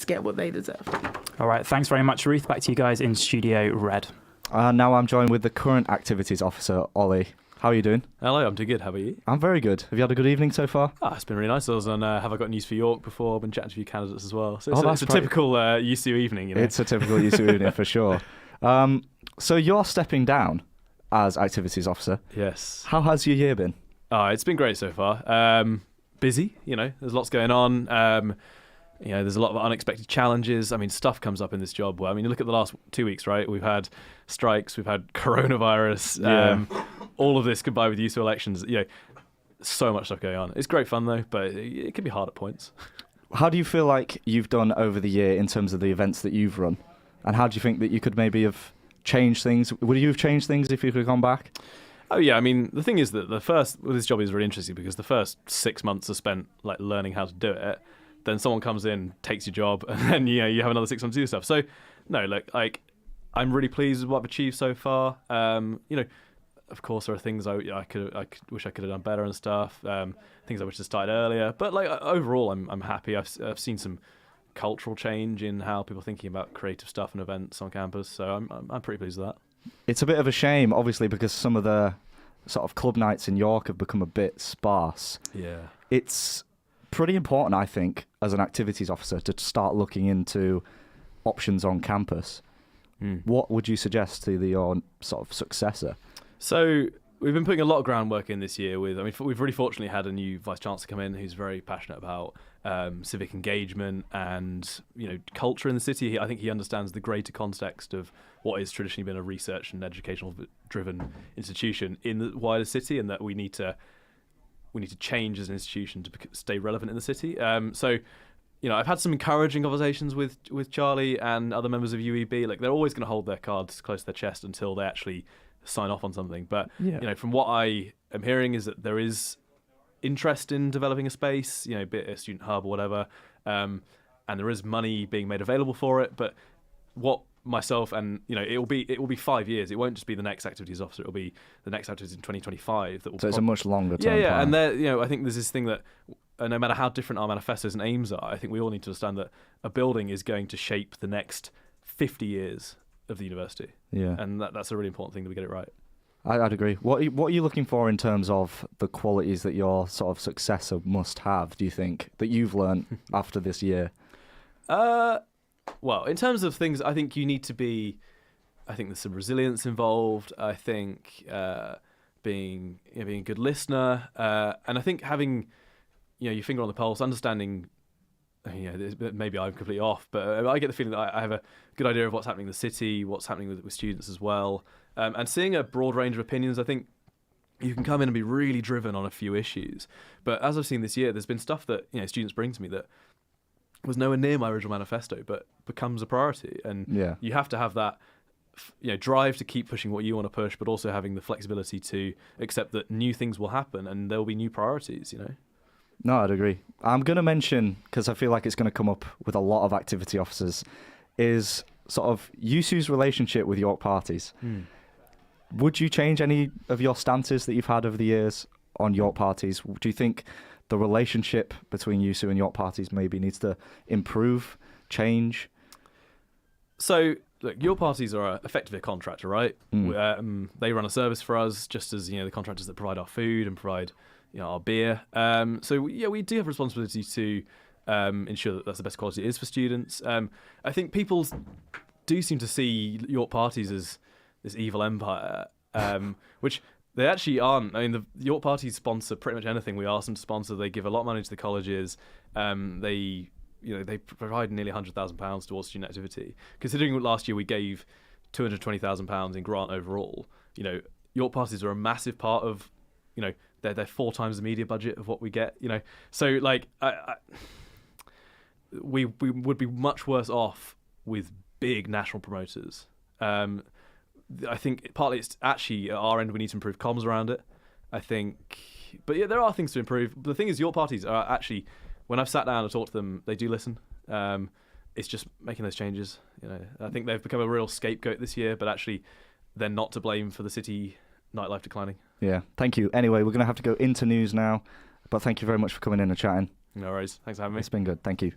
get what they deserve. All right, thanks very much, Ruth. Back to you guys in Studio Red. Now I'm joined with the current activities officer, Ollie. How are you doing? Hello, I'm doing good. How about you? I'm very good. Have you had a good evening so far? It's been really nice. I was on Have I Got News for York before. I've been chatting to a few candidates as well. So it's a typical USU evening, you know? It's a typical USU evening for sure. So you're stepping down as activities officer. Yes. How has your year been? It's been great so far. Busy, you know, there's lots going on. There's a lot of unexpected challenges. I mean, stuff comes up in this job. Well, I mean, you look at the last 2 weeks, right? We've had strikes, we've had coronavirus, all of this combined with USU elections. You know, so much stuff going on. It's great fun though, but it can be hard at points. How do you feel like you've done over the year in terms of the events that you've run? And how do you think that you could maybe have changed things? Would you have changed things if you could have gone back? Oh yeah, I mean, the thing is that this job is really interesting because the first 6 months are spent like learning how to do it. Then someone comes in, takes your job, and then you have another 6 months to do stuff. So no, like I'm really pleased with what I've achieved so far. Of course there are things I wish I could have done better and stuff. Things I wish to started earlier. But like overall, I'm happy. I've seen some cultural change in how people are thinking about creative stuff and events on campus. So I'm pretty pleased with that. It's a bit of a shame, obviously, because some of the sort of club nights in York have become a bit sparse. Yeah. It's pretty important, I think, as an activities officer to start looking into options on campus. What would you suggest to your sort of successor? So we've been putting a lot of groundwork in this year we've really fortunately had a new vice chancellor come in who's very passionate about civic engagement and culture in the city. I think he understands the greater context of what has traditionally been a research and educational driven institution in the wider city, and that we need to change as an institution to stay relevant in the city. I've had some encouraging conversations with Charlie and other members of UEB. Like, they're always going to hold their cards close to their chest until they actually sign off on something. But from what I am hearing is that there is interest in developing a space, be it a student hub or whatever, and there is money being made available for it. But what myself and it will be 5 years. It won't just be the next activities officer. It'll be the next activities in 2025. That will. So it's a much longer term. Yeah, plan. And I think there's this thing that no matter how different our manifestos and aims are, I think we all need to understand that a building is going to shape the next 50 years of the university. Yeah, and that's a really important thing that we get it right. I'd agree. What are you looking for in terms of the qualities that your sort of successor must have, do you think, that you've learned after this year? Well, in terms of things, I think you need to be. I think there's some resilience involved. I think being a good listener, and I think having your finger on the pulse, understanding. Maybe I'm completely off, but I get the feeling that I have a good idea of what's happening in the city, what's happening with students as well, and seeing a broad range of opinions. I think you can come in and be really driven on a few issues, but as I've seen this year, there's been stuff that students bring to me that was nowhere near my original manifesto, but becomes a priority, and you have to have that drive to keep pushing what you want to push, but also having the flexibility to accept that new things will happen and there will be new priorities. No, I'd agree. I'm going to mention, because I feel like it's going to come up with a lot of activity officers, is sort of USU's relationship with York parties. Would you change any of your stances that you've had over the years on York parties? Do you think the relationship between USU and York parties maybe needs to improve, change? So, look, York parties are effectively a contractor, right? They run a service for us, just as the contractors that provide our food and provide our beer. We do have a responsibility to ensure that that's the best quality it is for students. I think people do seem to see York parties as this evil empire, which they actually aren't. I mean, the York parties sponsor pretty much anything we ask them to sponsor. They give a lot of money to the colleges. They provide nearly £100,000 towards student activity. Considering last year we gave £220,000 in grant overall, York parties are a massive part of, they're 4 times the media budget of what we get, So like, we would be much worse off with big national promoters. I think partly it's actually at our end we need to improve comms around it. I think, but there are things to improve. But the thing is, York parties are actually, when I've sat down and talked to them, they do listen. It's just making those changes. I think they've become a real scapegoat this year, but actually they're not to blame for the city nightlife declining. Yeah, thank you. Anyway, we're going to have to go into news now, but thank you very much for coming in and chatting. No worries. Thanks for having me. It's been good. Thank you.